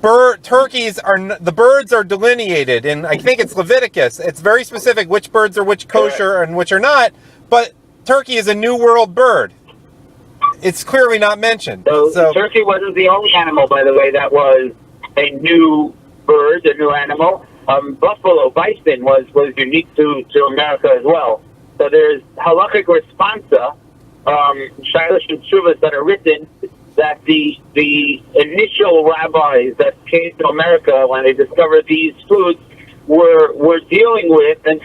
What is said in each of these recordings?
the birds are delineated, and I think it's Leviticus. It's very specific which birds are which kosher and which are not. But turkey is a New World bird. It's clearly not mentioned. So turkey wasn't the only animal, by the way, that was a new bird, a new animal. Buffalo, bison, was unique to America as well. So there's halakhic responsa, shilosh and shuvas that are written that the initial rabbis that came to America when they discovered these foods were dealing with and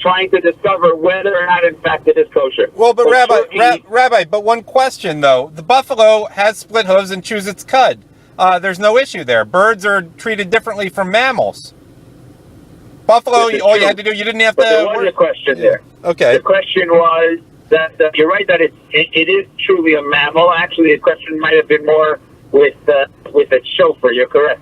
trying to discover whether or not in fact it is kosher. Well, but Rabbi, but one question though: the buffalo has split hooves and chews its cud. There's no issue there. Birds are treated differently from mammals. Buffalo, all you had to do, you didn't have to. There was a question there. Okay. The question was that you're right that it is truly a mammal. Actually, the question might have been more with its shofar. You're correct.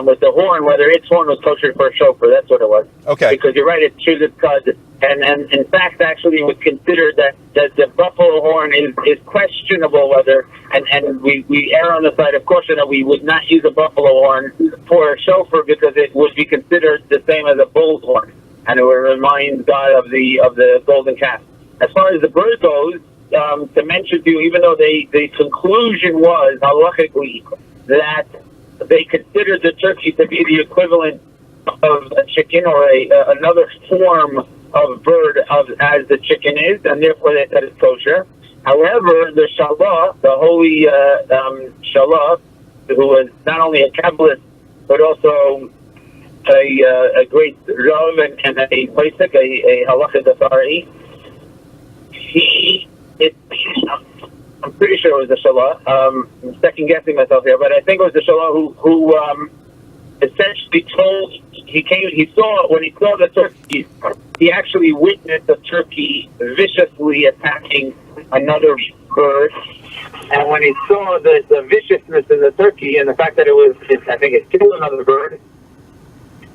With the horn, whether its horn was kosher for a shofar, that's what it was. Okay. Because you're right, it chews its cud, and in fact, actually, it was considered that the buffalo horn is questionable whether, and we err on the side of caution that we would not use a buffalo horn for a shofar because it would be considered the same as a bull's horn, and it would remind God of the golden calf. As far as the bird goes, to mention to you, even though the conclusion was halachically that they considered the turkey to be the equivalent of a chicken or another form of bird as the chicken is, and therefore they said it's kosher. However, the Shalah, the holy Shalah, who was not only a Kabbalist but also a great Rav and a Pesach, a halachic authority, I'm pretty sure it was the Shalah. I'm second guessing myself here, but I think it was the Shalah who essentially told when he saw the turkey, he actually witnessed a turkey viciously attacking another bird, and when he saw the viciousness in the turkey and the fact that I think it killed another bird.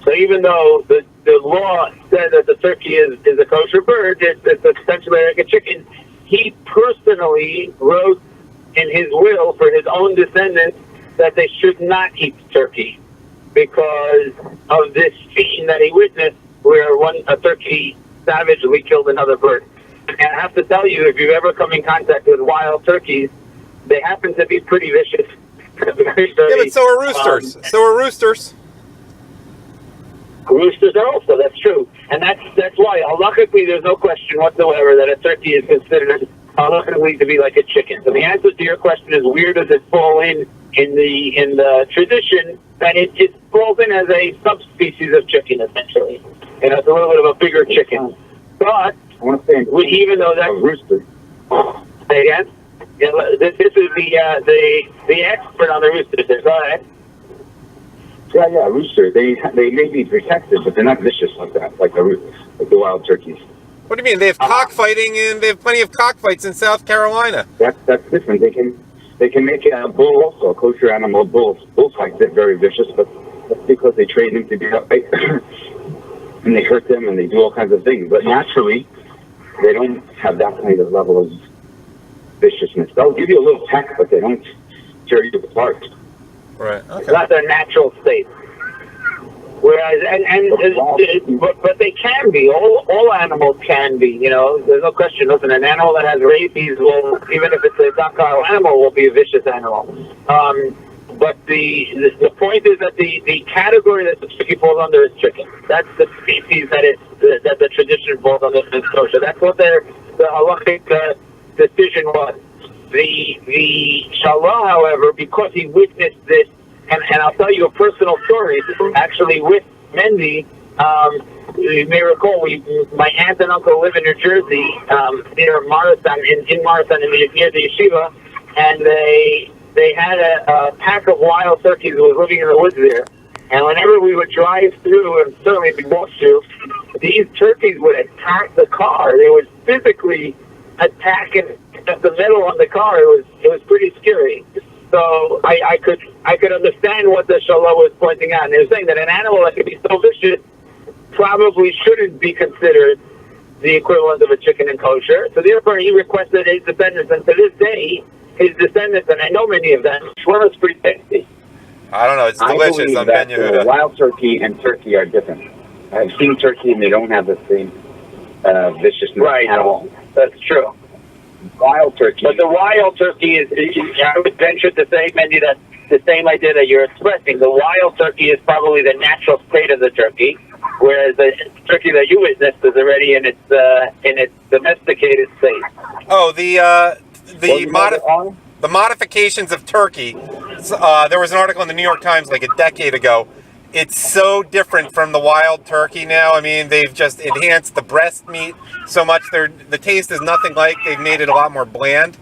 So even though the law said that the turkey is a kosher bird, it's essentially like a chicken. He personally wrote in his will for his own descendants that they should not eat turkey because of this scene that he witnessed where a turkey savagely killed another bird. And I have to tell you, if you've ever come in contact with wild turkeys, they happen to be pretty vicious. Very, yeah, but so are roosters. Roosters are also, that's true. And that's why, halachically, there's no question whatsoever that a turkey is considered halachically to be like a chicken. So the answer to your question is, where does it fall in the tradition? That it falls in as a subspecies of chicken, essentially. And it's a little bit of a bigger chicken. But, even though that's... rooster. Say again? Yeah, this is the expert on the roosters. Go ahead. Yeah, rooster. They may be protected, but they're not vicious like that, like the wild turkeys. What do you mean? They have cockfighting, and they have plenty of cockfights in South Carolina. That's different. They can make a bull also, a kosher animal. Bullfights are very vicious, but that's because they train them to be upright, and they hurt them, and they do all kinds of things. But naturally, they don't have that kind of level of viciousness. They'll give you a little peck, but they don't tear you apart. Right. Okay. It's not their natural state. Whereas, but they can be. All animals can be. You know, there's no question. Listen, an animal that has rabies will, even if it's a docile animal, will be a vicious animal. But the point is that the category that the turkey falls under is chicken. That's the species that the tradition falls under is kosher. That's what the halachic decision was. The Shalah, however, because he witnessed this, and I'll tell you a personal story, actually with Mendy, you may recall, my aunt and uncle live in New Jersey, near Morristown, in Morristown, near the yeshiva, and they had a pack of wild turkeys who was living in the woods there. And whenever we would drive through, and certainly we walked through, these turkeys would attack the car. They would physically attack the metal on the car. It was pretty scary. So I could understand what the Shalah was pointing out. And they were saying that an animal that could be so vicious probably shouldn't be considered the equivalent of a chicken in kosher. So therefore he requested his descendants, and to this day his descendants, and I know many of them, one was pretty tasty. I don't know. It's I delicious believe on that Ben Yehuda. wild turkey and turkey are different. I've seen turkey and they don't have the same viciousness at all. That's true. Wild turkey. But the wild turkey is, I would venture to say, Mendy, that the same idea that you're expressing. The wild turkey is probably the natural state of the turkey, whereas the turkey that you witnessed is already in its domesticated state. Oh, the modifications of turkey. There was an article in the New York Times like a decade ago. It's so different from the wild turkey now. I mean, they've just enhanced the breast meat so much. The taste is nothing like. They've made it a lot more bland.